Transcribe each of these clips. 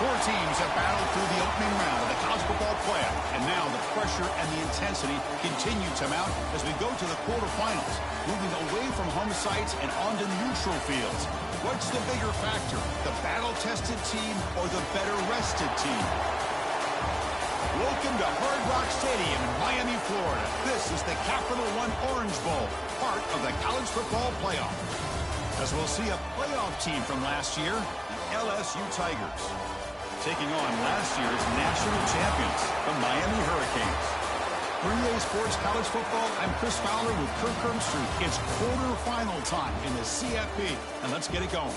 Four teams have battled through the opening round of the college football playoff, and now the pressure and the intensity continue to mount as we go to the quarterfinals, moving away from home sites and onto neutral fields. What's the bigger factor, the battle-tested team or the better-rested team? Welcome to Hard Rock Stadium in Miami, Florida. This is the Capital One Orange Bowl, part of the college football playoff. As we'll see a playoff team from last year, the LSU Tigers, taking on last year's national champions, the Miami Hurricanes. 3A Sports College Football, I'm Chris Fowler with Kirk Kirkstreet. It's quarterfinal time in the CFP, and let's get it going.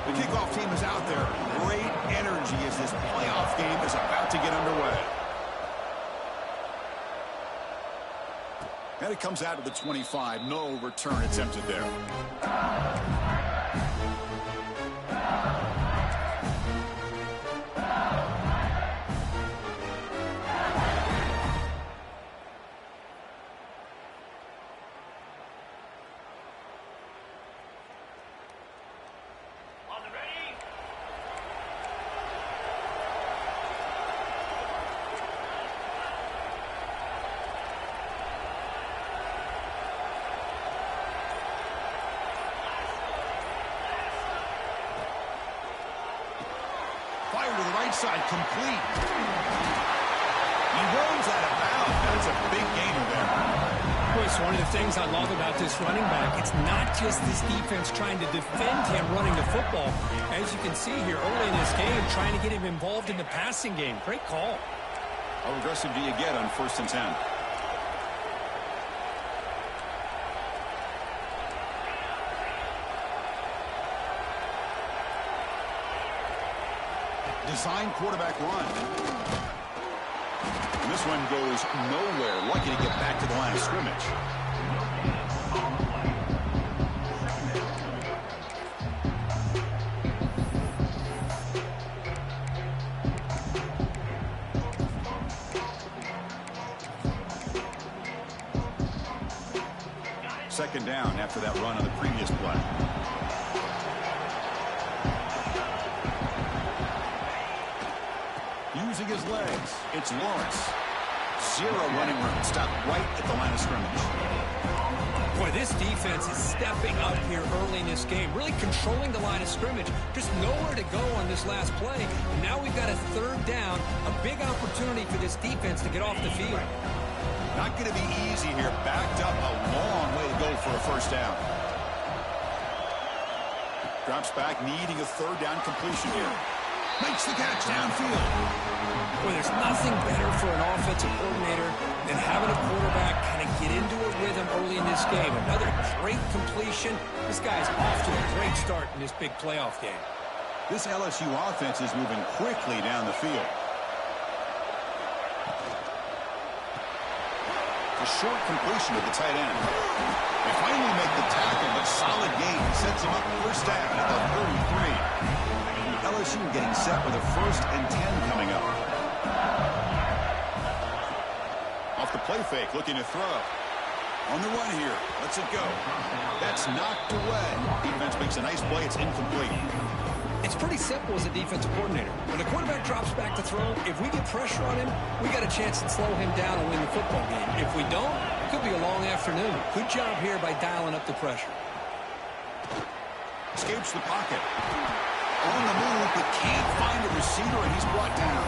The kickoff team is out there. Great energy as this playoff game is about to get underway. And it comes out to the 25. No return attempted there. Fire to the right side, complete. He runs out of bounds. That's a big gainer there. Boy, it's one of the things I love about this running back. It's not just this defense trying to defend him running the football. As you can see here early in this game, trying to get him involved in the passing game. Great call. How aggressive do you get on 1st and 10? Design quarterback run. And this one goes nowhere. Lucky to get back to the line of scrimmage. Second down after that run on the previous play. Using his legs, it's Lawrence. Zero running room. Stopped right at the line of scrimmage. Boy, this defense is stepping up here early in this game, really controlling the line of scrimmage. Just nowhere to go on this last play. And now we've got a 3rd down, a big opportunity for this defense to get off the field. Not going to be easy here. Backed up a long way to go for a 1st down. Drops back, needing a 3rd down completion here. Makes the catch downfield. Boy, there's nothing better for an offensive coordinator than having a quarterback kind of get into a rhythm early in this game. Another great completion. This guy's off to a great start in this big playoff game. This LSU offense is moving quickly down the field. A short completion to the tight end. They finally make the tackle, but solid gain sets him up 1st down at the 33. LSU getting set with a 1st and 10 coming up. Off the play fake, looking to throw. On the run here, lets it go. That's knocked away. Defense makes a nice play, it's incomplete. It's pretty simple as a defensive coordinator. When the quarterback drops back to throw, if we get pressure on him, we got a chance to slow him down and win the football game. If we don't, it could be a long afternoon. Good job here by dialing up the pressure. Escapes the pocket. On the move, but can't find a receiver, and he's brought down.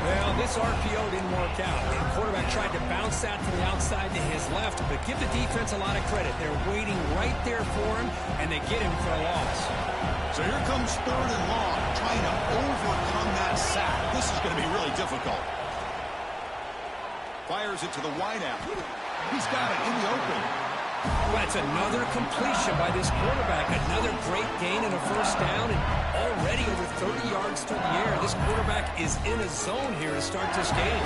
Well, this RPO didn't work out. The quarterback tried to bounce that from the outside to his left, but give the defense a lot of credit. They're waiting right there for him, and they get him for a loss. So here comes 3rd and long, trying to overcome that sack. This is going to be really difficult. Fires it to the wideout. He's got it in the open. That's another completion by this quarterback. Another great gain and a 1st down, and already over 30 yards through the air. This quarterback is in a zone here to start this game.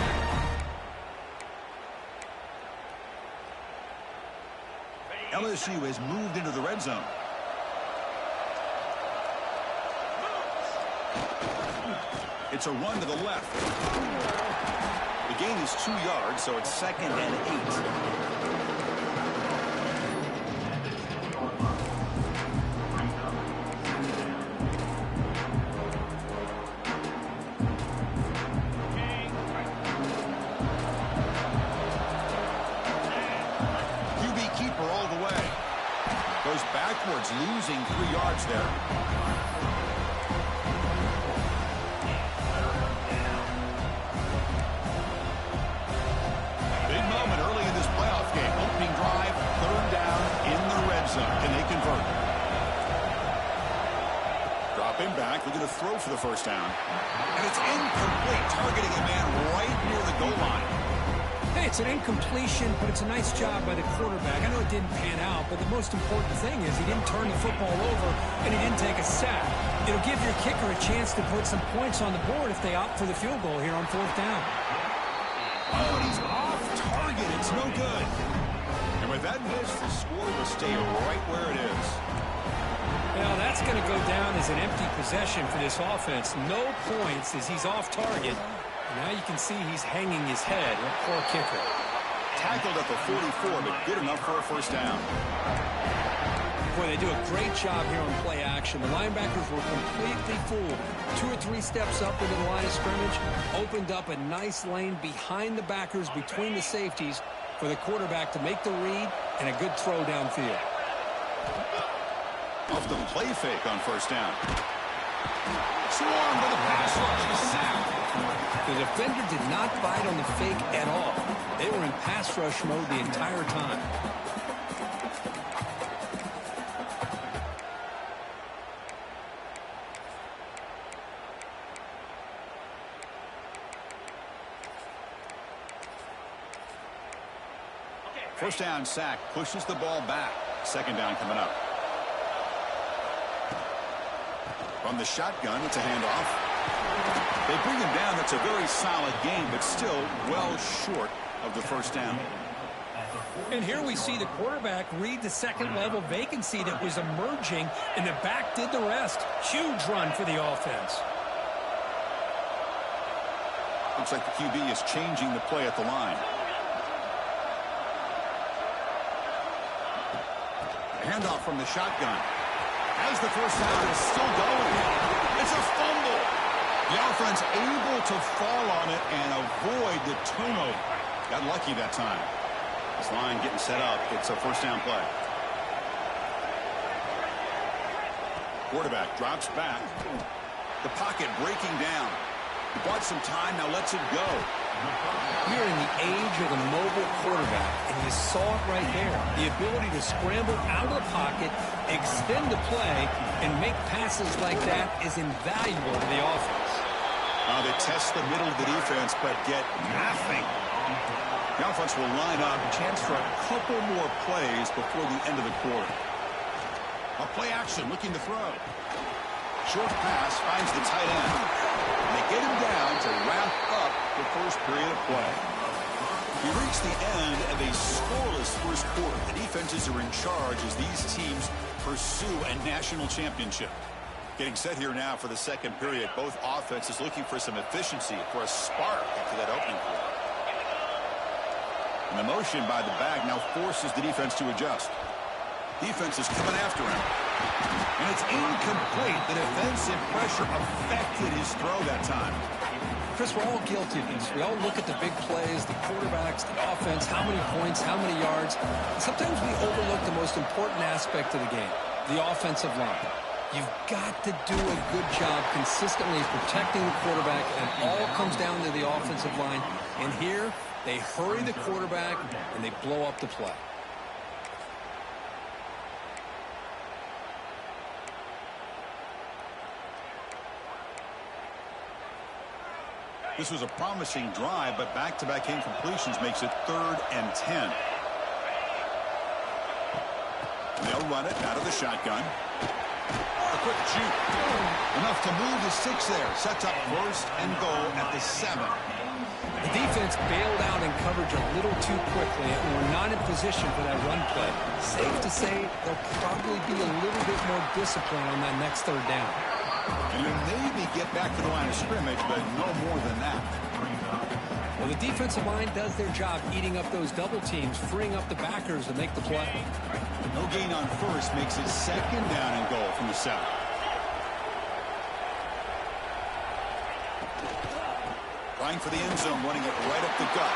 LSU has moved into the red zone. It's a run to the left. The gain is 2 yards, so it's 2nd and 8. Backwards, losing 3 yards there. Big moment early in this playoff game. Opening drive, 3rd down in the red zone. Can they convert? Dropping back, looking to throw for the 1st down. And it's incomplete, targeting a man right near the goal line. Hey, it's an incompletion, but it's a nice job by the quarterback. I know it didn't pan out, but the most important thing is he didn't turn the football over and he didn't take a sack. It'll give your kicker a chance to put some points on the board if they opt for the field goal here on 4th down. Oh, and he's off target. It's no good. And with that miss, the score will stay right where it is. Well, that's going to go down as an empty possession for this offense. No points as he's off target. Now you can see he's hanging his head. A poor kicker. Tackled at the 44, but good enough for a 1st down. Boy, they do a great job here on play action. The linebackers were completely fooled. 2 or 3 steps up into the line of scrimmage, opened up a nice lane behind the backers, between the safeties, for the quarterback to make the read and a good throw downfield. Off the play fake on 1st down. Swarm to the pass rush. He's sacked. The defender did not bite on the fake at all. They were in pass rush mode the entire time. First down sack, pushes the ball back. 2nd down coming up. From the shotgun, it's a handoff. They bring him down. That's a very solid game, but still well short of the 1st down. And here we see the quarterback read the 2nd level vacancy that was emerging, and the back did the rest. Huge run for the offense. Looks like the QB is changing the play at the line. Handoff from the shotgun. As the 1st down is still going. It's a fumble. The offense able to fall on it and avoid the turnover. Got lucky that time. This line getting set up. It's a 1st down play. Quarterback drops back. The pocket breaking down. He bought some time, now lets it go. We're in the age of the mobile quarterback, and you saw it right there. The ability to scramble out of the pocket, extend the play, and make passes like that is invaluable to the offense. They test the middle of the defense, but get nothing. The offense will line up. A chance for a couple more plays before the end of the quarter. A play action, looking to throw. Short pass finds the tight end. And they get him down to wrap up the 1st period of play. We reach the end of a scoreless 1st quarter. The defenses are in charge as these teams pursue a national championship. Getting set here now for the 2nd period. Both offenses looking for some efficiency, for a spark after that opening quarter. And the motion by the back now forces the defense to adjust. Defense is coming after him. And it's incomplete. The defensive pressure affected his throw that time. Chris, we're all guilty of this. We all look at the big plays, the quarterbacks, the offense, how many points, how many yards. And sometimes we overlook the most important aspect of the game, the offensive line. You've got to do a good job consistently protecting the quarterback, and it all comes down to the offensive line. And here, they hurry the quarterback, and they blow up the play. This was a promising drive, but back-to-back incompletions makes it 3rd and 10. They'll run it out of the shotgun. A quick shoot. Enough to move the 6 there. Sets up 1st and goal at the 7. The defense bailed out in coverage a little too quickly, and we're not in position for that run play. Safe to say they'll probably be a little bit more disciplined on that next 3rd down. And he'll maybe get back to the line of scrimmage, but no more than that. Well, the defensive line does their job eating up those double teams, freeing up the backers to make the play. No gain on first makes it second down and goal from the 7. Trying for the end zone, running it right up the gut.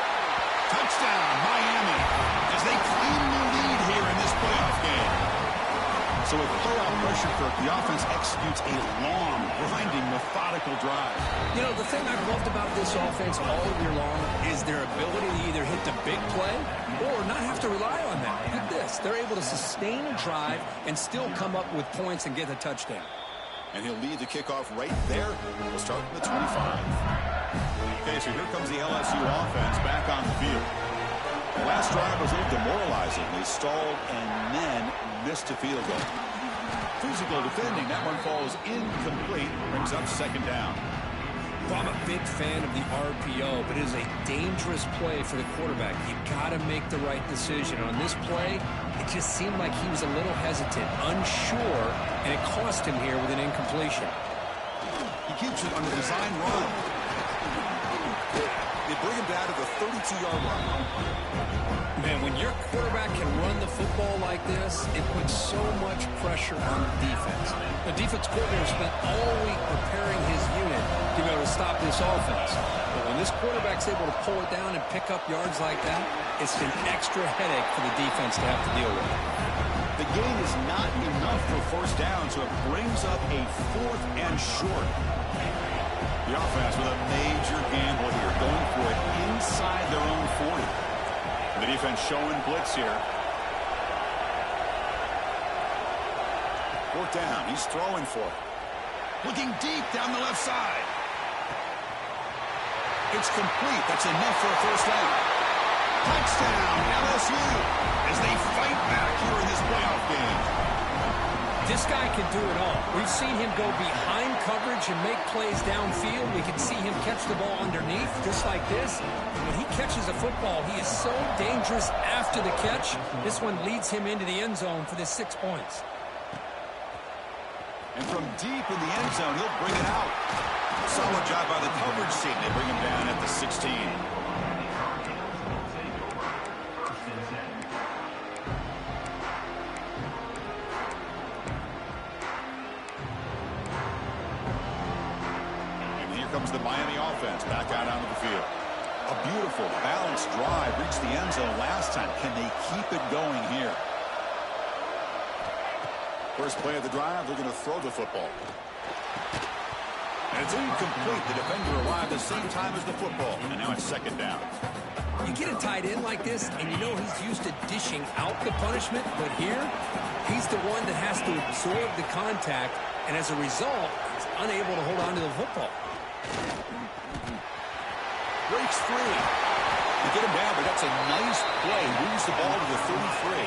Touchdown, Miami, as they claim the lead here in this playoff game. So with playoff pressure, Kirk, the offense executes a long, grinding, methodical drive. You know, the thing I've loved about this offense all year long is their ability to either hit the big play or not have to rely on that. Look at this. They're able to sustain a drive and still come up with points and get a touchdown. And he'll lead the kickoff right there. We'll start from the 25. Okay, so here comes the LSU offense back on the field. The last drive was a little demoralizing. They stalled and then missed a field goal. Physical defending, that one falls incomplete, brings up second down. Well, I'm a big fan of the RPO, but it is a dangerous play for the quarterback. You've got to make the right decision. On this play, it just seemed like he was a little hesitant, unsure, and it cost him here with an incompletion. He keeps it on the design run. They bring him down to the 32-yard line. Man, when your quarterback can run the football like this, it puts so much pressure on the defense. The defense coordinator spent all week preparing his unit to be able to stop this offense. But when this quarterback's able to pull it down and pick up yards like that, it's an extra headache for the defense to have to deal with. The gain is not enough for first down, so it brings up a 4th and short. The offense with a major gamble here, going for it inside their own 40. The defense showing blitz here. 4th down, he's throwing for it. Looking deep down the left side. It's complete. That's enough for a first down. Touchdown, LSU, as they fight back here in this playoff game. This guy can do it all. We've seen him go behind coverage and make plays downfield. We can see him catch the ball underneath, just like this. When he catches a football, he is so dangerous after the catch. This one leads him into the end zone for the 6 points. And from deep in the end zone, he'll bring it out. Solid job by the coverage team. They bring him down at the 16. Comes the Miami offense back out onto the field. A beautiful, balanced drive reached the end zone last time. Can they keep it going here? First play of the drive, they're going to throw the football. And it's incomplete. The defender arrived at the same time as the football. And now it's second down. You get a tight end like this, and you know he's used to dishing out the punishment. But here, he's the one that has to absorb the contact. And as a result, he's unable to hold on to the football. Breaks free. You get him down, but that's a nice play. Moves the ball to the 33.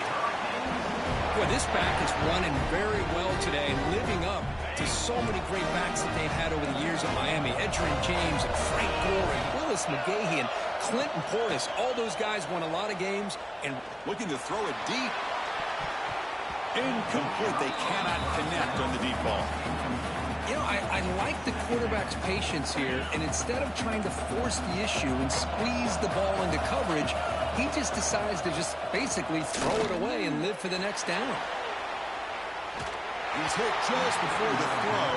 Boy, this back is running very well today and living up to so many great backs that they've had over the years at Miami. Edgerrin James and Frank Gore and Willis McGahee and Clinton Portis. All those guys won a lot of games. And looking to throw it deep. Incomplete. They cannot connect on the deep ball. You know, I like the quarterback's patience here, and instead of trying to force the issue and squeeze the ball into coverage, he just decides to just basically throw it away and live for the next down. He's hit just before the throw.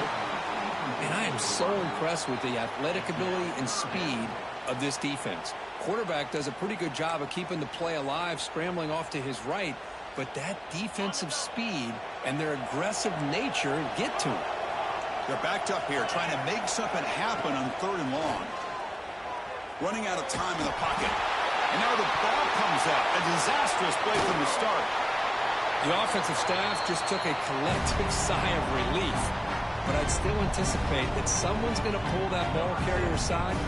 And I am so impressed with the athletic ability and speed of this defense. Quarterback does a pretty good job of keeping the play alive, scrambling off to his right, but that defensive speed and their aggressive nature get to him. They're backed up here, trying to make something happen on 3rd and long. Running out of time in the pocket. And now the ball comes out. A disastrous play from the start. The offensive staff just took a collective sigh of relief. But I'd still anticipate that someone's going to pull that ball carrier aside,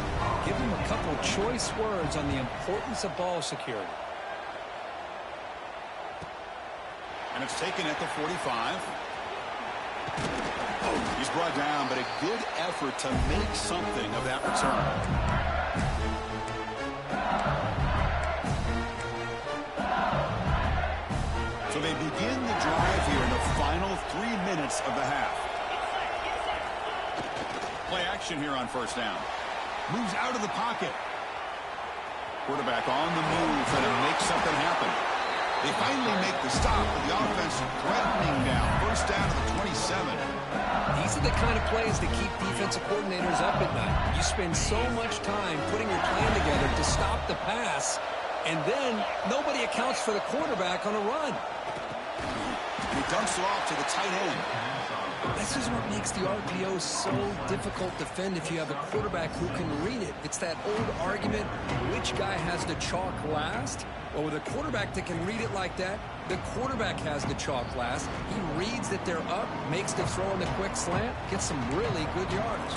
give him a couple choice words on the importance of ball security. And it's taken at the 45. He's brought down, but a good effort to make something of that return. So they begin the drive here in the final 3 minutes of the half. Play action here on first down. Moves out of the pocket. Quarterback on the move, trying to make something happen. They finally make the stop, but the offense threatening down. First down to the 27. These are the kind of plays that keep defensive coordinators up at night. You spend so much time putting your plan together to stop the pass, and then nobody accounts for the quarterback on a run. He dumps it off to the tight end. This is what makes the RPO so difficult to defend if you have a quarterback who can read it. It's that old argument, which guy has the chalk last? Well, with a quarterback that can read it like that, the quarterback has the chalk last. He reads that they're up, makes the throw in the quick slant, gets some really good yards.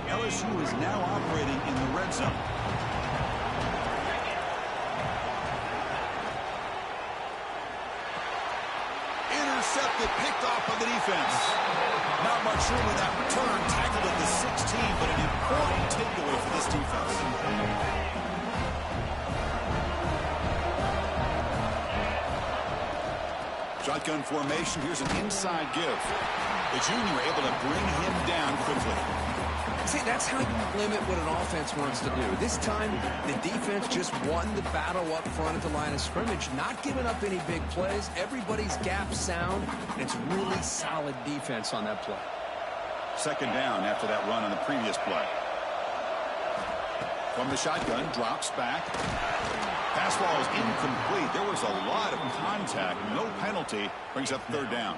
LSU is now operating in the red zone. Intercepted, picked off by the defense. Not much room in that return. Tackled at the 16, but an important takeaway for this defense. Shotgun formation. Here's an inside give. The junior able to bring him down quickly. See, that's how you limit what an offense wants to do. This time, the defense just won the battle up front at the line of scrimmage, not giving up any big plays. Everybody's gap sound, and it's really solid defense on that play. Second down after that run on the previous play. From the shotgun, drops back. Pass ball is incomplete. There was a lot of contact. No penalty. Brings up third down.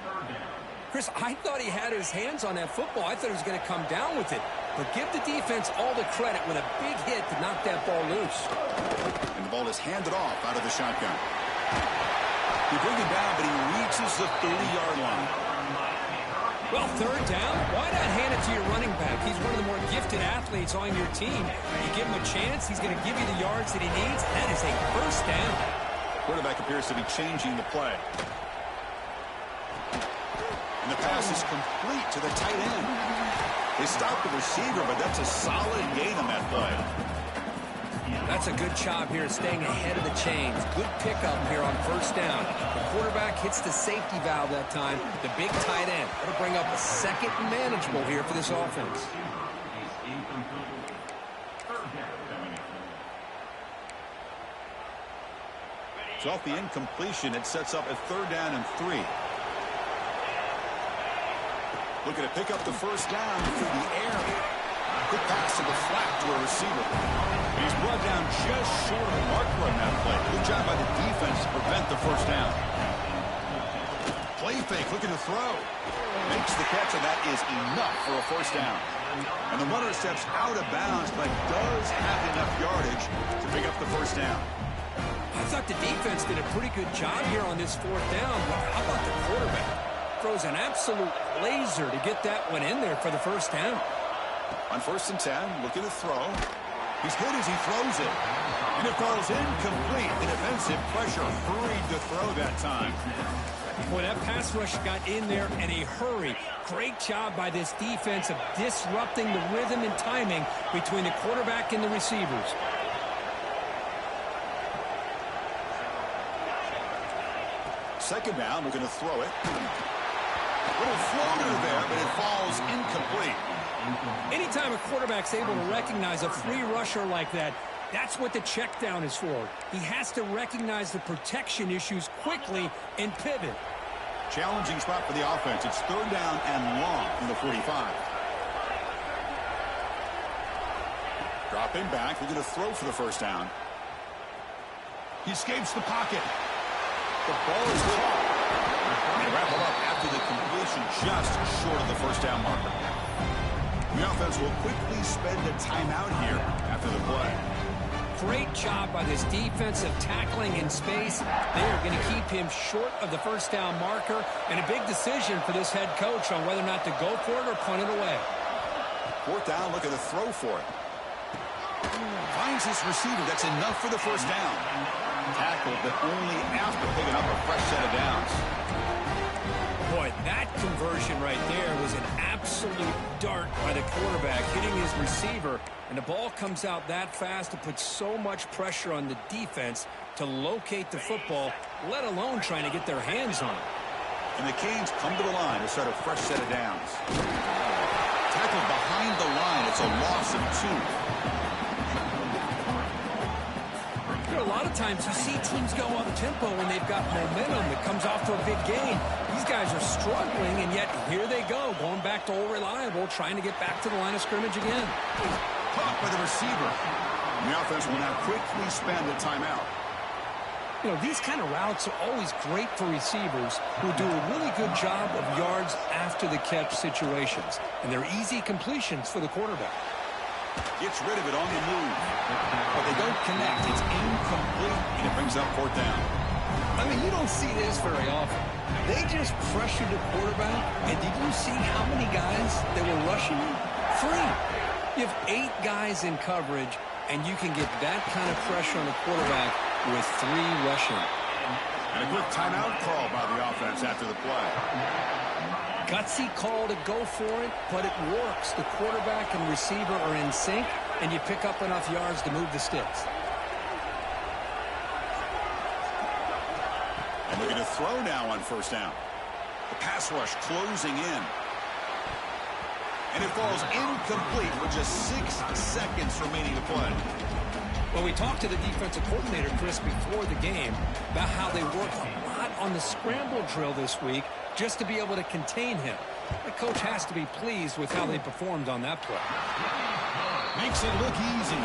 Chris, I thought he had his hands on that football. I thought he was going to come down with it. But give the defense all the credit with a big hit to knock that ball loose. And the ball is handed off out of the shotgun. He brings it down, but he reaches the 30-yard line. Well, third down, why not hand it to your running back? He's one of the more gifted athletes on your team. You give him a chance, he's going to give you the yards that he needs. That is a first down. Quarterback appears to be changing the play. And the pass is complete to the tight end. They stopped the receiver, but that's a solid gain on that play. That's a good job here staying ahead of the chains. Good pickup here on first down. The quarterback hits the safety valve that time. The big tight end. That'll bring up a second and manageable here for this offense. So off the incompletion, it sets up a third down and 3. Looking to pick up the first down through the air. Good pass to the flat to a receiver. He's brought down just short of the marker on that play. Good job by the defense to prevent the first down. Play fake, looking to throw. Makes the catch, and that is enough for a first down. And the runner steps out of bounds, but does have enough yardage to pick up the first down. I thought the defense did a pretty good job here on this fourth down, but how about the quarterback? Throws an absolute laser to get that one in there for the first down. On first and 10, looking to throw. He's hit as he throws it. And it falls incomplete. The defensive pressure hurried to throw that time. Boy, that pass rush got in there in a hurry. Great job by this defense of disrupting the rhythm and timing between the quarterback and the receivers. Second down, looking to throw it. Little floater there, but it falls incomplete. Anytime a quarterback's able to recognize a free rusher like that, that's what the check down is for. He has to recognize the protection issues quickly and pivot. Challenging spot for the offense. It's third down and long from the 45. Dropping back, looking to throw for the first down. He escapes the pocket. The ball is caught. They wrap him up after the completion just short of the first down marker. The offense will quickly spend a timeout here after the play. Great job by this defensive tackling in space. They are going to keep him short of the first down marker, and a big decision for this head coach on whether or not to go for it or punt it away. Fourth down, look at the throw for it. Finds his receiver. That's enough for the first down. Tackled, but only after picking up a fresh set of downs. Boy, that conversion right there was an absolute dart by the quarterback, hitting his receiver, and the ball comes out that fast to put so much pressure on the defense to locate the football, let alone trying to get their hands on it. And the Canes come to the line to start a fresh set of downs. Tackled behind the line. It's a loss of 2. A lot of times you see teams go up-tempo when they've got momentum that comes off to a big gain. These guys are struggling, and yet here they go, going back to old reliable, trying to get back to the line of scrimmage again. Caught by the receiver. And the offense will now quickly spend a timeout. You know, these kind of routes are always great for receivers who do a really good job of yards after the catch situations. And they're easy completions for the quarterback. Gets rid of it on the move. But they don't connect. It's incomplete, and it brings up 4th down. I mean, you don't see this very often. They just pressured the quarterback, and did you see how many guys that were rushing him? 3. You have 8 guys in coverage, and you can get that kind of pressure on the quarterback with 3 rushing. And a quick timeout call by the offense after the play. Gutsy call to go for it, but it works. The quarterback and receiver are in sync, and you pick up enough yards to move the sticks. And looking to throw now on 1st down. The pass rush closing in. And it falls incomplete with just 6 seconds remaining to play. Well, we talked to the defensive coordinator, Chris, before the game about how they worked a lot on the scramble drill this week just to be able to contain him. The coach has to be pleased with how they performed on that play. Makes it look easy.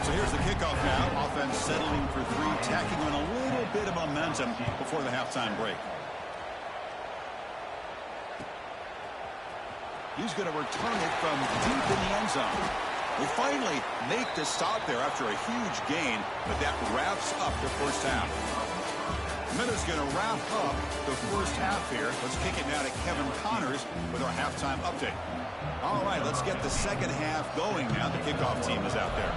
So here's the kickoff now. Offense settling for 3, tacking on a little bit of momentum before the halftime break. He's going to return it from deep in the end zone. They finally make the stop there after a huge gain, but that wraps up the 1st half. Minutes going to wrap up the 1st half here. Let's kick it now to Kevin Connors with our halftime update. All right, let's get the 2nd half going now. The kickoff team is out there.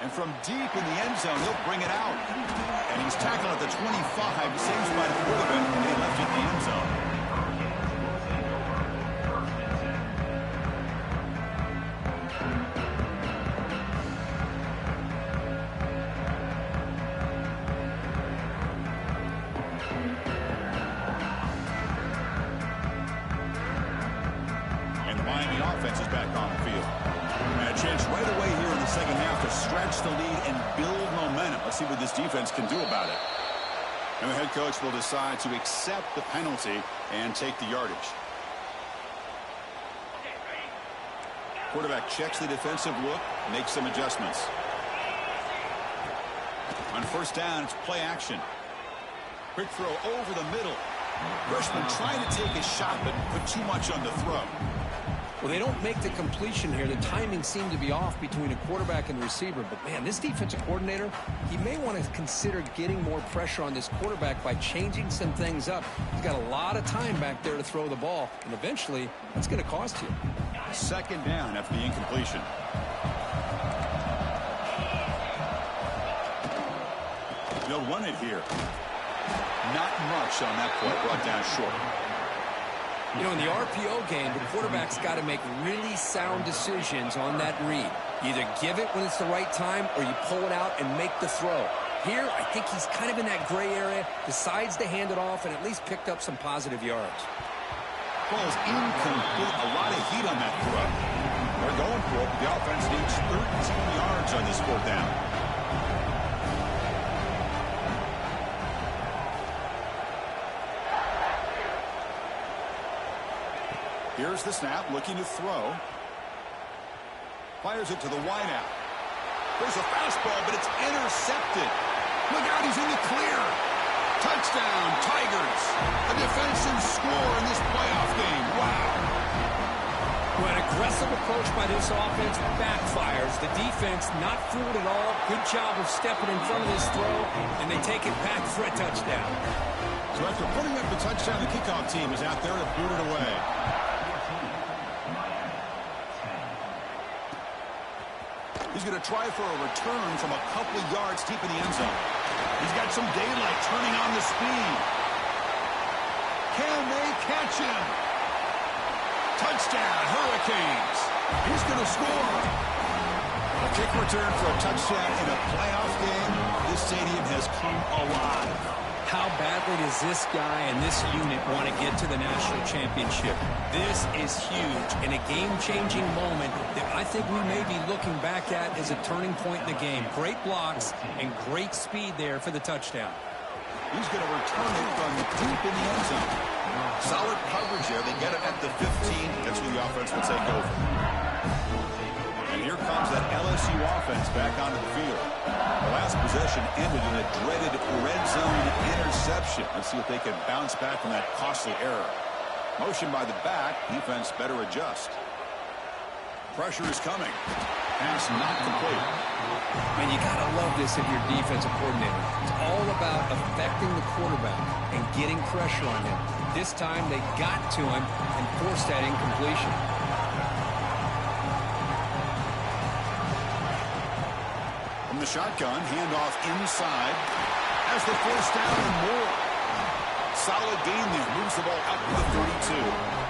And from deep in the end zone, he'll bring it out. And he's tackled at the 25, saves by the quarterback, and he left it in the end zone. And the Miami offense is back on the field. And a chance right away here in the 2nd half to stretch the lead and build momentum. Let's see what this defense can do about it. And the head coach will decide to accept the penalty and take the yardage. Quarterback checks the defensive look, makes some adjustments. On 1st down, it's play action. Quick throw over the middle. Freshman trying to take a shot, but put too much on the throw. Well, they don't make the completion here. The timing seemed to be off between a quarterback and the receiver. But, man, this defensive coordinator, he may want to consider getting more pressure on this quarterback by changing some things up. He's got a lot of time back there to throw the ball, and eventually that's going to cost you. 2nd down after the incompletion. They'll run it here. Not much on that play, brought down short. You know, in the RPO game, the quarterback's got to make really sound decisions on that read. You either give it when it's the right time or you pull it out and make the throw. Here, I think he's kind of in that gray area, decides to hand it off, and at least picked up some positive yards. Ball's incomplete. A lot of heat on that throw. They're going for it, but the offense needs 13 yards on this 4th down. Here's the snap, looking to throw. Fires it to the wideout. There's a fastball, but it's intercepted. Look out, he's in the clear. Touchdown, Tigers. A defensive score in this playoff game. Wow. Well, an aggressive approach by this offense backfires. The defense not fooled at all. Good job of stepping in front of this throw, and they take it back for a touchdown. So after putting up the touchdown, the kickoff team is out there to boot it away. He's going to try for a return from a couple of yards deep in the end zone. He's got some daylight turning on the speed. Can they catch him? Touchdown, Hurricanes. He's going to score. A kick return for a touchdown in a playoff game. This stadium has come alive. How badly does this guy and this unit want to get to the national championship? This is huge and a game-changing moment that I think we may be looking back at as a turning point in the game. Great blocks and great speed there for the touchdown. He's going to return it from deep in the end zone. Solid coverage there. They get it at the 15. That's where the offense would say go for. And here comes that LSU offense back onto the field. The last possession ended in a dreaded red zone interception. Let's see if they can bounce back from that costly error. Motion by the back. Defense better adjust. Pressure is coming. Pass not complete. And you got to love this if you're defensive coordinator. It's all about affecting the quarterback and getting pressure on him. This time they got to him and forced that incompletion. From the shotgun, handoff inside. Has the first down and more. Solid gain there. Moves the ball up to the 32.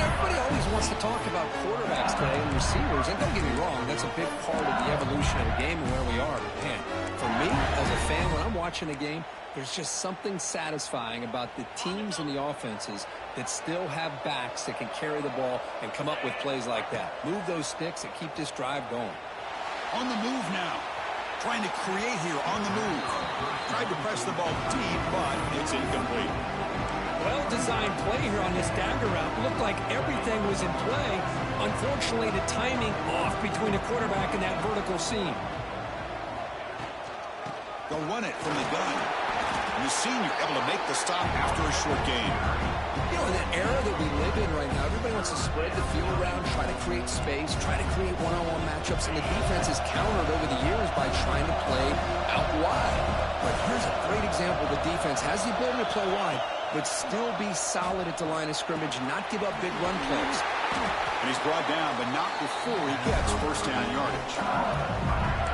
Everybody always wants to talk about quarterbacks today and receivers, and don't get me wrong, that's a big part of the evolution of the game and where we are. But man, for me, as a fan, when I'm watching a game, there's just something satisfying about the teams and the offenses that still have backs that can carry the ball and come up with plays like that. Move those sticks and keep this drive going. On the move now. Trying to create here on the move. Tried to press the ball deep, but it's incomplete. Well-designed play here on this dagger route. Looked like everything was in play. Unfortunately, the timing off between the quarterback and that vertical seam. They'll run it from the gun. And the senior able to make the stop after a short gain. You know, in that era that we live in right now, everybody wants to spread the field around, try to create space, try to create one-on-one matchups, and the defense has countered over the years by trying to play out wide. But here's a great example. The defense has the ability to play wide, but still be solid at the line of scrimmage and not give up big run plays. And he's brought down, but not before he gets first down yardage.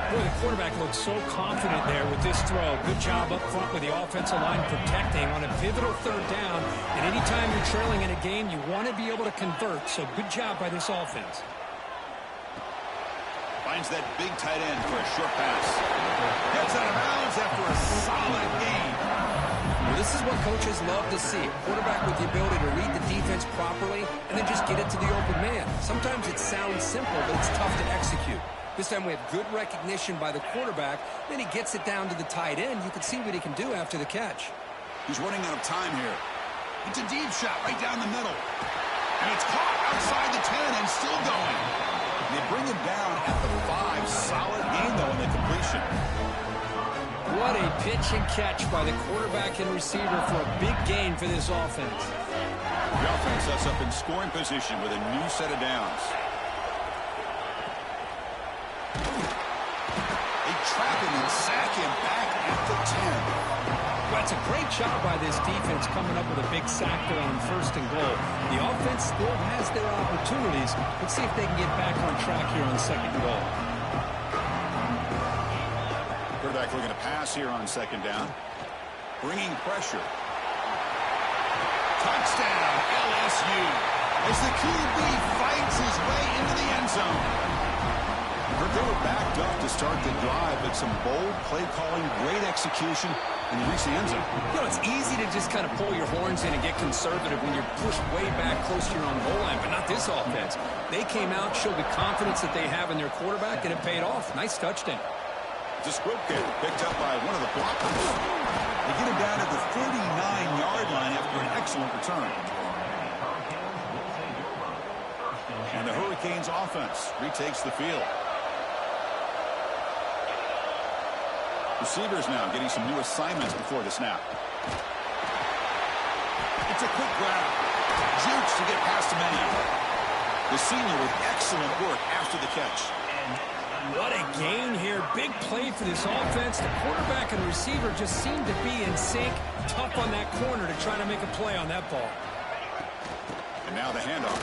Boy, the quarterback looks so confident there with this throw. Good job up front with the offensive line protecting on a pivotal third down. And anytime you're trailing in a game, you want to be able to convert. So good job by this offense. Finds that big tight end for a short pass. Gets out of bounds after a solid gain. Well, this is what coaches love to see. A quarterback with the ability to read the defense properly and then just get it to the open man. Sometimes it sounds simple, but it's tough to execute. This time we have good recognition by the quarterback. Then he gets it down to the tight end. You can see what he can do after the catch. He's running out of time here. It's a deep shot right down the middle. And it's caught outside the 10 and still going. They bring him down at the 5. Solid gain, though, in the completion. What a pitch and catch by the quarterback and receiver for a big gain for this offense. The offense sets up in scoring position with a new set of downs. They trap him and sack him back at the 10. Well, it's a great job by this defense coming up with a big sack there on first and goal. The offense still has their opportunities. Let's see if they can get back on track here on second and goal. Quarterback looking to pass here on second down. Bringing pressure. Touchdown, LSU. As the QB fights his way into the end zone. They were backed up to start the drive, but some bold play calling, great execution, and you reach the end zone. You know, it's easy to just kind of pull your horns in and get conservative when you're pushed way back close to your own goal line, but not this offense. They came out, showed the confidence that they have in their quarterback, and it paid off. Nice touchdown. It's a squib kick picked up by one of the blockers. They get him down at the 39-yard line after an excellent return. And the Hurricanes offense retakes the field. Receivers now getting some new assignments before the snap. It's a quick grab. Jukes to get past the man. The senior with excellent work after the catch. What a gain here. Big play for this offense. The quarterback and receiver just seem to be in sync. Tough on that corner to try to make a play on that ball. And now the handoff.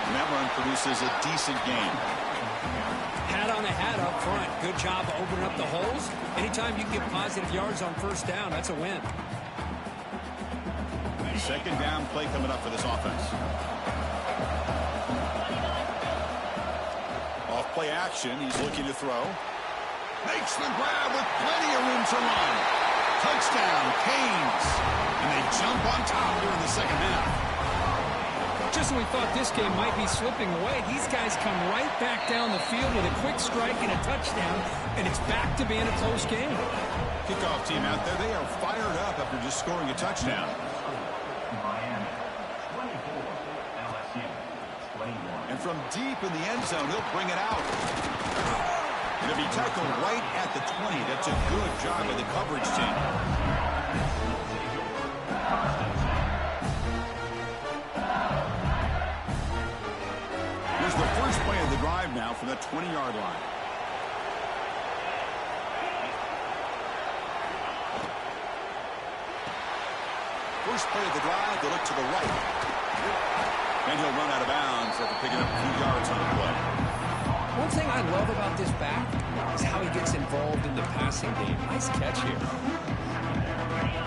And that run produces a decent gain. Hat on a hat up front. Good job opening up the holes. Anytime you can get positive yards on first down, that's a win. Second down play coming up for this offense. Off Play action. He's looking to throw. Makes the grab with plenty of room to run. Touchdown, Canes. And they jump on top here in the second half. Just when we thought this game might be slipping away, these guys come right back down the field with a quick strike and a touchdown, and it's back to being a close game. Kickoff team out there, they are fired up after just scoring a touchdown. And from deep in the end zone, he'll bring it out. And if he tackled right at the 20, that's a good job by the coverage team. Here's the first play of the drive now from the 20-yard line. First play of the drive, they look to the right. And he'll run out of bounds after picking up a few yards on the play. One thing I love about this back is how he gets involved in the passing game. Nice catch here.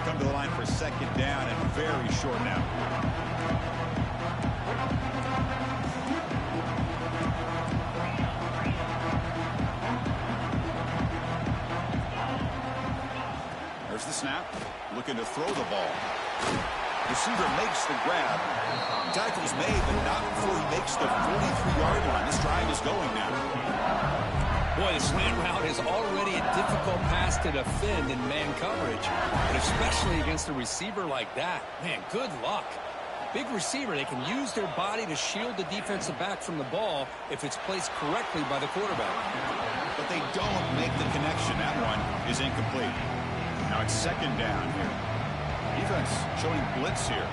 Come to the line for second down and very short now. There's the snap. Looking to throw the ball. Receiver makes the grab. Tackle's made, but not before he makes the 43-yard line. This drive is going now. Boy, the slant route is already a difficult pass to defend in man coverage, but especially against a receiver like that. Man, good luck. Big receiver, they can use their body to shield the defensive back from the ball if it's placed correctly by the quarterback. But they don't make the connection. That one is incomplete. Now it's second down here. Defense showing blitz here.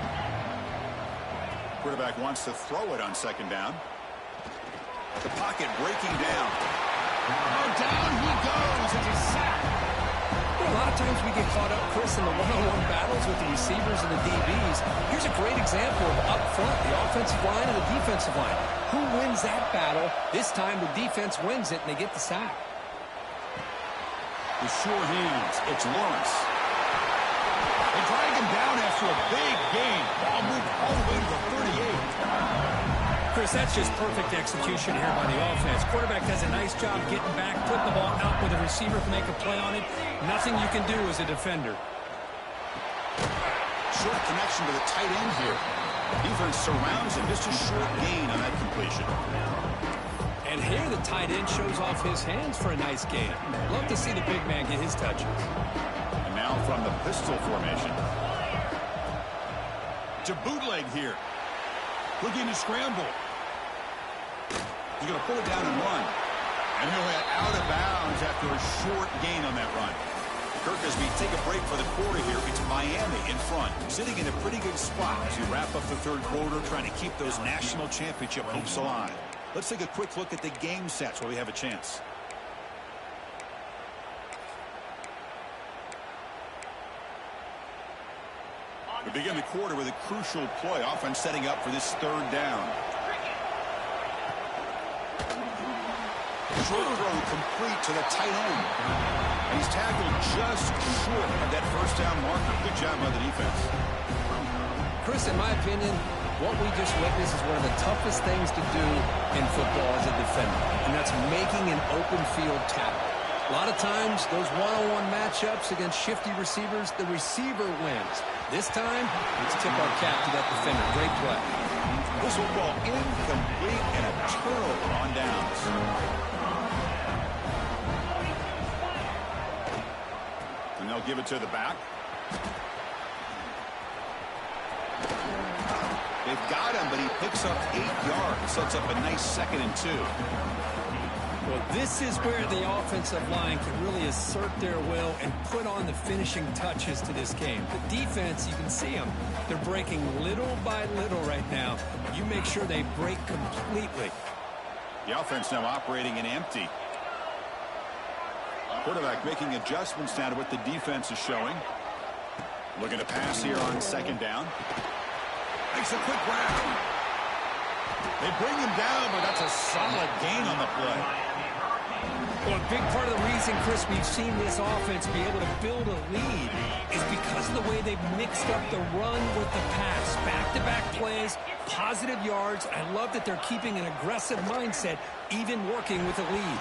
Quarterback wants to throw it on second down. The pocket breaking down. Oh, down he goes. It's a sack. A lot of times we get caught up, Chris, in the one-on-one battles with the receivers and the DBs. Here's a great example of up front, the offensive line and the defensive line. Who wins that battle? This time the defense wins it, and they get the sack. The sure hands. It's Lawrence. They drag him down after a big gain. Ball moved all the way to the 38. Chris, that's just perfect execution here by the offense. Quarterback does a nice job getting back, putting the ball out where the receiver can make a play on it. Nothing you can do as a defender. Short connection to the tight end here. Defense surrounds him. Just a short gain on that completion. And here the tight end shows off his hands for a nice gain. Love to see the big man get his touches. And now from the pistol formation. To bootleg here. Looking to scramble. He's going to pull it down and run. And he'll head out of bounds after a short gain on that run. Kirk, as we take a break for the quarter here, it's Miami in front, sitting in a pretty good spot as we wrap up the third quarter, trying to keep those national championship hopes alive. Let's take a quick look at the game sets where we have a chance. We begin the quarter with a crucial play, offense setting up for this third down. Short throw complete to the tight end. And he's tackled just short of that first down marker. Good job by the defense. Chris, in my opinion, what we just witnessed is one of the toughest things to do in football as a defender, and that's making an open field tackle. A lot of times, those one-on-one matchups against shifty receivers, the receiver wins. This time, let's tip our cap to that defender. Great play. This football incomplete and a turnover on downs. And they'll give it to the back. They've got him, but he picks up 8 yards. Sets up a nice 2nd and 2. Well, this is where the offensive line can really assert their will and put on the finishing touches to this game. The defense, you can see them. They're breaking little by little right now. You make sure they break completely. The offense now operating in empty. Quarterback making adjustments now to what the defense is showing. Looking to pass here on second down. Makes a quick grab. They bring him down, but that's a solid gain on the play. Well, a big part of the reason, Chris, we've seen this offense be able to build a lead is because of the way they've mixed up the run with the pass. Back-to-back plays, positive yards. I love that they're keeping an aggressive mindset, even working with a lead.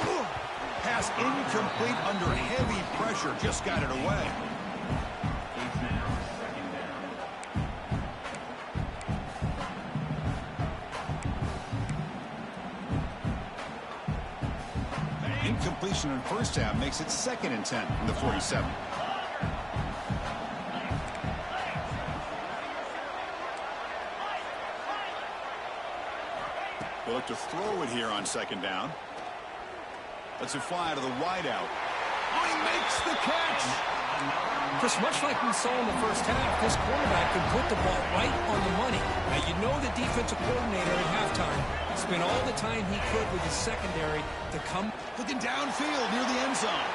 Pass incomplete under heavy pressure. Just got it away. Incompletion in first half makes it 2nd and 10 from the 47. They look to throw it here on 2nd down. Lets it fly to the wideout. Oh, he makes the catch! Chris, much like we saw in the first half, this quarterback can put the ball right on the money. Now, you know the defensive coordinator at halftime spent all the time he could with his secondary to come. Looking downfield near the end zone.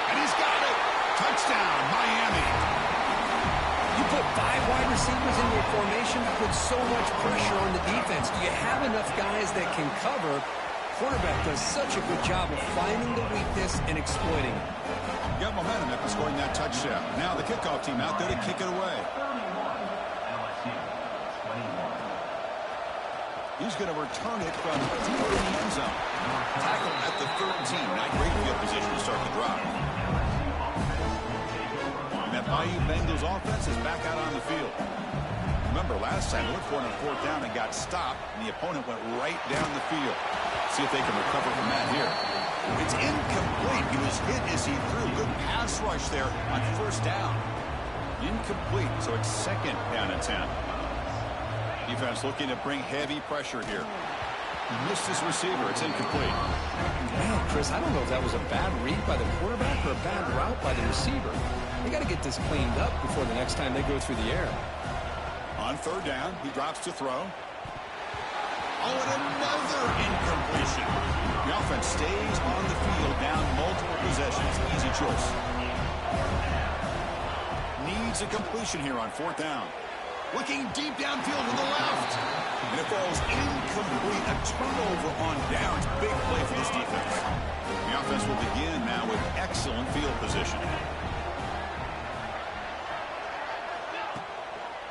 And he's got it! Touchdown, Miami! You put 5 wide receivers into a formation, put so much pressure on the defense. Do you have enough guys that can cover? Quarterback does such a good job of finding the weakness and exploiting it. Got momentum after scoring that touchdown. Now the kickoff team out there to kick it away. He's going to return it from deep in the end zone. Tackle at the 13. Not great field position to start the drive. And that Bayou Bengals offense is back out on the field. Remember, last time they looked for it on 4th down and got stopped, and the opponent went right down the field. See if they can recover from that here. It's incomplete. He was hit as he threw. Good pass rush there on 1st down. Incomplete, so it's 2nd down and 10. Defense looking to bring heavy pressure here. He missed his receiver. It's incomplete. Man, Chris, I don't know if that was a bad read by the quarterback or a bad route by the receiver. They got to get this cleaned up before the next time they go through the air. On 3rd down, he drops to throw. Oh, and another incompletion. The offense stays on the field, down multiple possessions. Easy choice. Needs a completion here on 4th down. Looking deep downfield to the left. And it falls incomplete. A turnover on downs. Big play for this defense. The offense will begin now with excellent field position.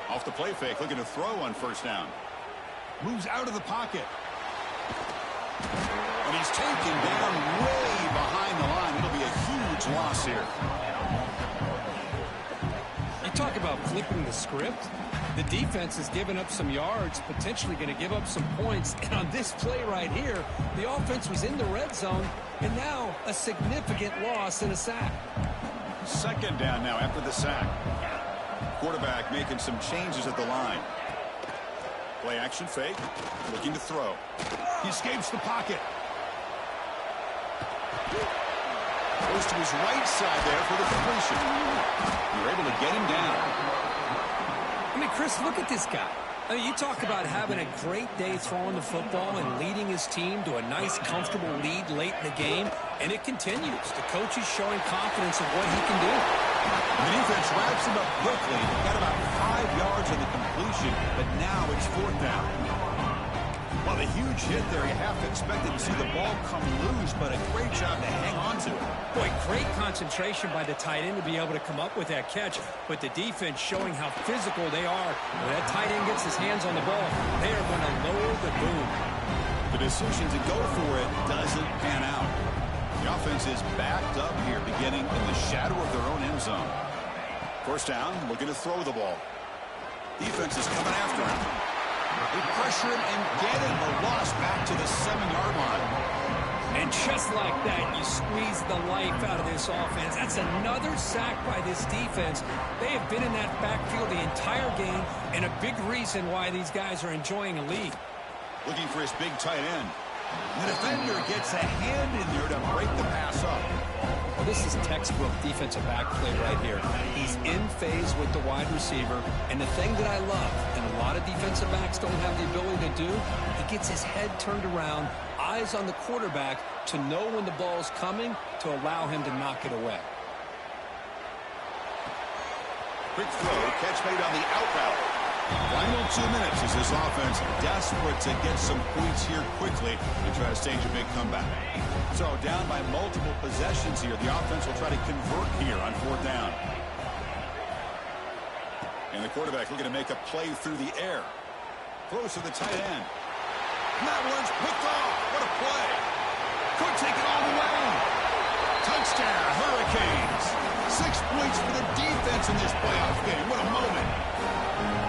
Off the play fake, looking to throw on 1st down. Moves out of the pocket. And he's taken down way behind the line. It'll be a huge loss here. You talk about flipping the script. The defense has given up some yards, potentially going to give up some points. And on this play right here, the offense was in the red zone, and now a significant loss and a sack. 2nd down now after the sack. Quarterback making some changes at the line. Play action fake. Looking to throw. He escapes the pocket. Goes to his right side there for the completion. You're able to get him down. I mean, Chris, look at this guy. I mean, you talk about having a great day throwing the football and leading his team to a nice, comfortable lead late in the game, and it continues. The coach is showing confidence of what he can do. The defense wraps him up quickly. Got about 5 yards on the completion, but now it's 4th down. Well, a huge hit there. You have to expect to see the ball come loose, but a great job to hang on to it. Boy, great concentration by the tight end to be able to come up with that catch, but the defense showing how physical they are. When that tight end gets his hands on the ball, they are going to lower the boom. The decision to go for it doesn't pan out. The offense is backed up here, beginning in the shadow of their own end zone. 1st down, looking to throw the ball. Defense is coming after him. They pressure him and get him. A loss back to the 7-yard line. And just like that, you squeeze the life out of this offense. That's another sack by this defense. They have been in that backfield the entire game, and a big reason why these guys are enjoying a lead. Looking for his big tight end. The defender gets a hand in there to break the pass up. Well, this is textbook defensive back play right here. He's in phase with the wide receiver, and the thing that I love, and a lot of defensive backs don't have the ability to do, he gets his head turned around, eyes on the quarterback to know when the ball's coming to allow him to knock it away. Quick throw, catch made on the out route. Final 2 minutes as this offense desperate to get some points here quickly and try to stage a big comeback. So down by multiple possessions here, the offense will try to convert here on 4th down. And the quarterback looking to make a play through the air. Throws to the tight end. And that one's picked off. What a play. Could take it all the way. Touchdown, Hurricanes. 6 points for the defense in this playoff game. What a moment.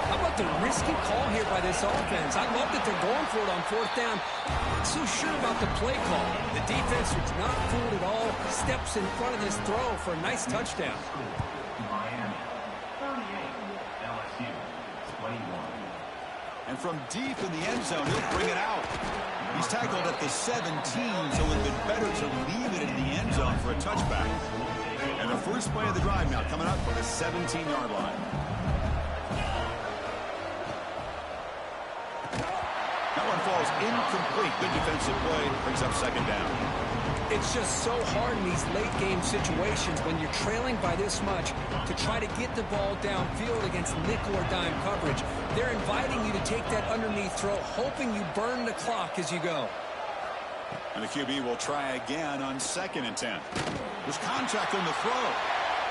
How about the risky call here by this offense? I love that they're going for it on 4th down. Not so sure about the play call. The defense was not fooled at all. Steps in front of this throw for a nice touchdown. And from deep in the end zone, he'll bring it out. He's tackled at the 17, so it would have been better to leave it in the end zone for a touchback. And the first play of the drive now coming up from the 17-yard line. That one falls incomplete. Good defensive play. Brings up 2nd down. It's just so hard in these late-game situations when you're trailing by this much to try to get the ball downfield against nickel or dime coverage. They're inviting you to take that underneath throw, hoping you burn the clock as you go. And the QB will try again on 2nd and 10. There's contact on the throw.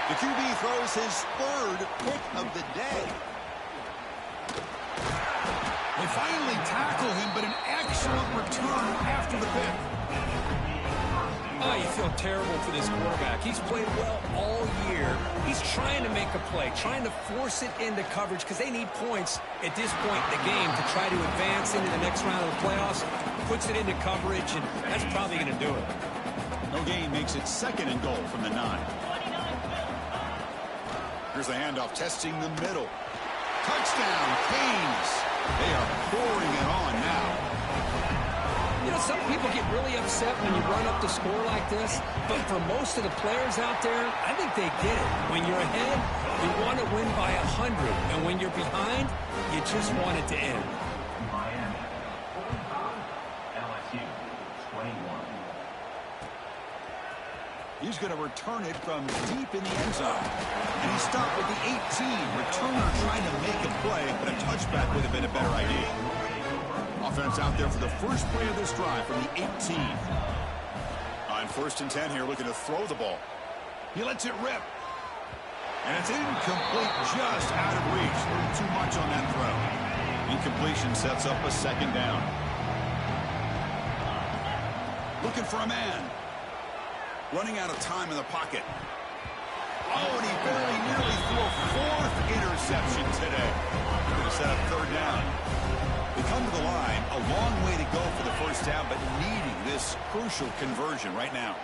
The QB throws his 3rd pick of the day. They finally tackle him, but an excellent return after the pick. Oh, you feel terrible for this quarterback. He's played well all year. He's trying to make a play, trying to force it into coverage because they need points at this point in the game to try to advance into the next round of the playoffs. Puts it into coverage, and that's probably going to do it. No gain makes it 2nd and goal from the 9. Here's the handoff, testing the middle. Touchdown, Canes. They are pouring it on now. You know, some people get really upset when you run up the score like this, but for most of the players out there, I think they get it. When you're ahead, you want to win by 100, and when you're behind, you just want it to end. He's going to return it from deep in the end zone. And he stopped with the 18. Returner trying to make a play, but a touchback would have been a better idea. Offense out there for the first play of this drive from the 18. On 1st and 10 here, looking to throw the ball. He lets it rip. And it's incomplete, just out of reach. A little too much on that throw. Incompletion sets up a 2nd down. Looking for a man. Running out of time in the pocket. Oh, and he very nearly threw a 4th interception today. Going to set up 3rd down. They come to the line, a long way to go for the 1st down, but needing this crucial conversion right now.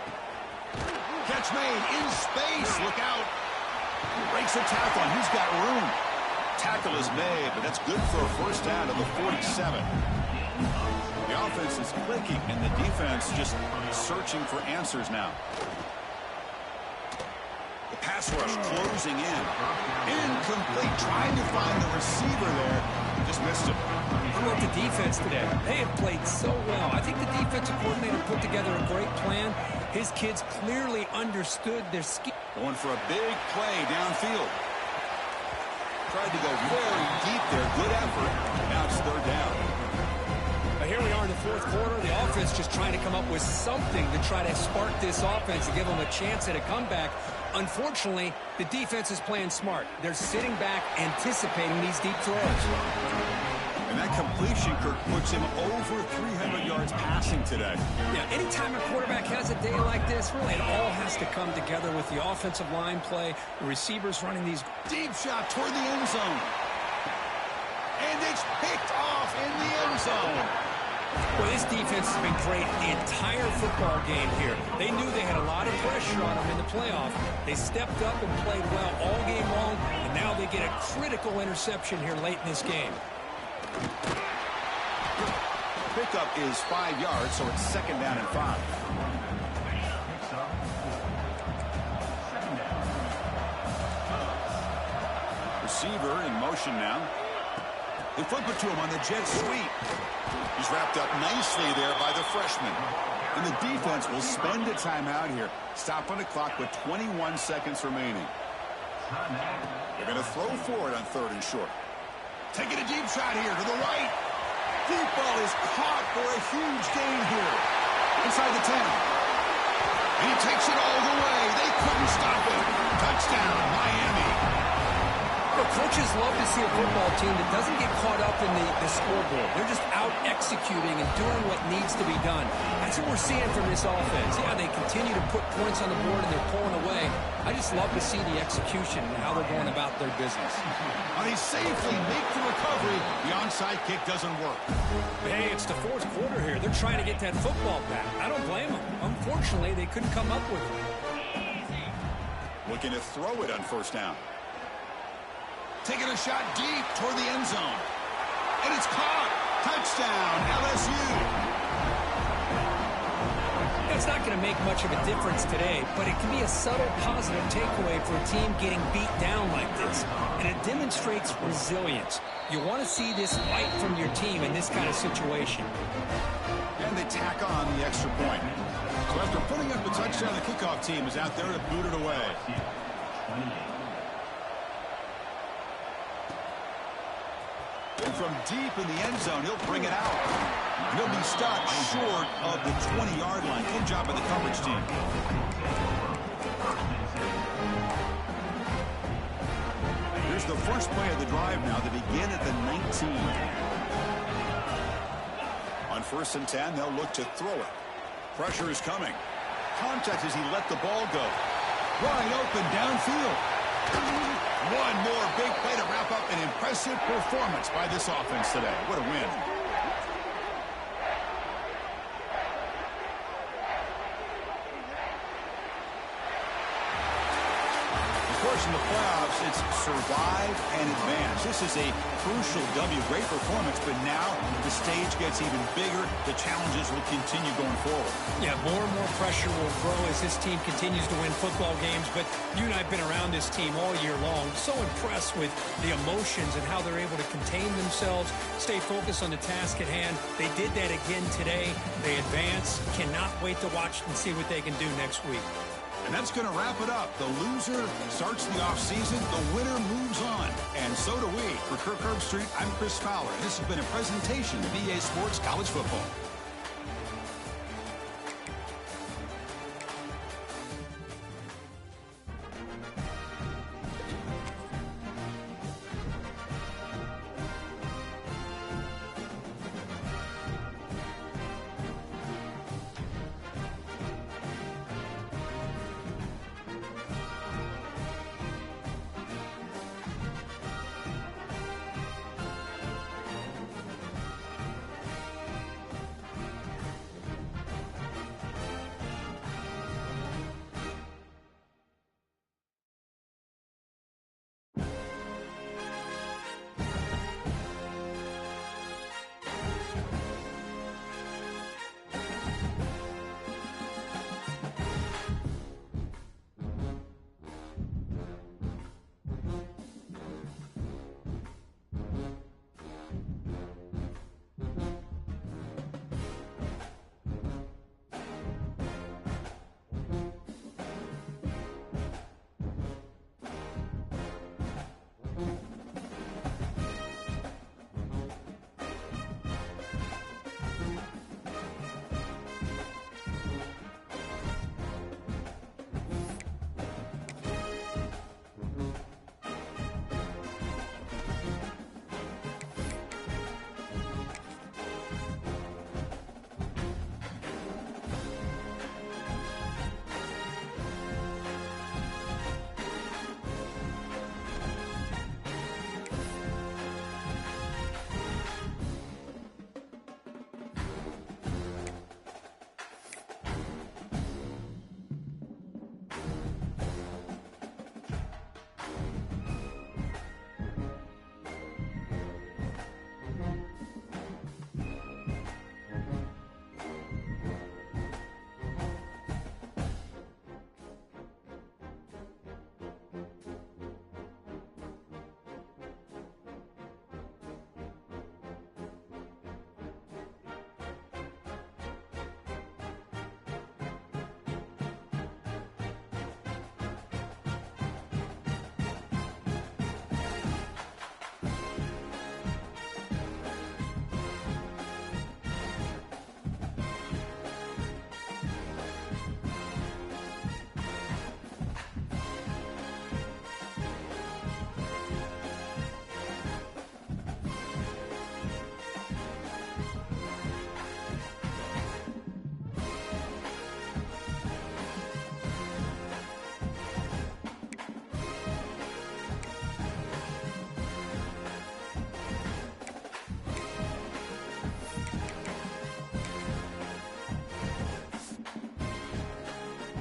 Catch made in space. Look out. Breaks a tackle, and he's got room. Tackle is made, but that's good for a 1st down to the 47. The offense is clicking, and the defense just searching for answers now. The pass rush closing in. Incomplete, trying to find the receiver there. Just missed him. How about the defense today? They have played so well. I think the defensive coordinator put together a great plan. His kids clearly understood their scheme. Going for a big play downfield. Tried to go very deep there. Good effort. Now it's 3rd down. But here we are in the 4th quarter. The offense just trying to come up with something to try to spark this offense and give them a chance at a comeback. Unfortunately, the defense is playing smart. They're sitting back, anticipating these deep throws. And that completion, Kirk, puts him over 300 yards passing today. Yeah, anytime a quarterback has a day like this, really it all has to come together with the offensive line play, the receivers running these. Deep shot toward the end zone. And it's picked off in the end zone. Well, this defense has been great the entire football game here. They knew they had a lot of pressure on them in the playoff. They stepped up and played well all game long, and now they get a critical interception here late in this game. Pickup is 5 yards, so it's 2nd down and 5. Receiver in motion now. They flip it to him on the jet sweep. He's wrapped up nicely there by the freshman. And the defense will spend a timeout here. Stop on the clock with 21 seconds remaining. They're going to throw for it on 3rd and short. Taking a deep shot here to the right. Deep ball is caught for a huge gain here. Inside the 10. And he takes it all the way. They couldn't stop it. Touchdown, Miami. Well, coaches love to see a football team that doesn't get caught up in the scoreboard. They're just out executing and doing what needs to be done. That's what we're seeing from this offense. Yeah, they continue to put points on the board and they're pulling away. I just love to see the execution and how they're going about their business. And he safely makes the recovery. The onside kick doesn't work. Hey, it's the fourth quarter here. They're trying to get that football back. I don't blame them. Unfortunately, they couldn't come up with it. Looking to throw it on first down. Taking a shot deep toward the end zone. And it's caught. Touchdown, LSU. It's not going to make much of a difference today, but it can be a subtle positive takeaway for a team getting beat down like this. And it demonstrates resilience. You want to see this fight from your team in this kind of situation. And they tack on the extra point. So after putting up a touchdown, the kickoff team is out there to boot it away. And from deep in the end zone, he'll bring it out. And he'll be stopped short of the 20-yard line. Good job by the coverage team. Here's the first play of the drive now. They begin at the 19. On 1st and 10, they'll look to throw it. Pressure is coming. Contact as he let the ball go. Wide open downfield. One more big play to wrap up an impressive performance by this offense today. What a win. Of course, in the playoffs, it's survive and advance. This is a crucial W. Great performance, but now the stage gets even bigger. The challenges will continue going forward. Yeah, more and more pressure will grow as this team continues to win football games, but you and I have been around this team all year long. So impressed with the emotions and how they're able to contain themselves, stay focused on the task at hand. They did that again today. They advance. Cannot wait to watch and see what they can do next week. And that's going to wrap it up. The loser starts the offseason. The winner moves on. And so do we. For Kirk Herbstreit, I'm Chris Fowler. This has been a presentation of EA Sports College Football.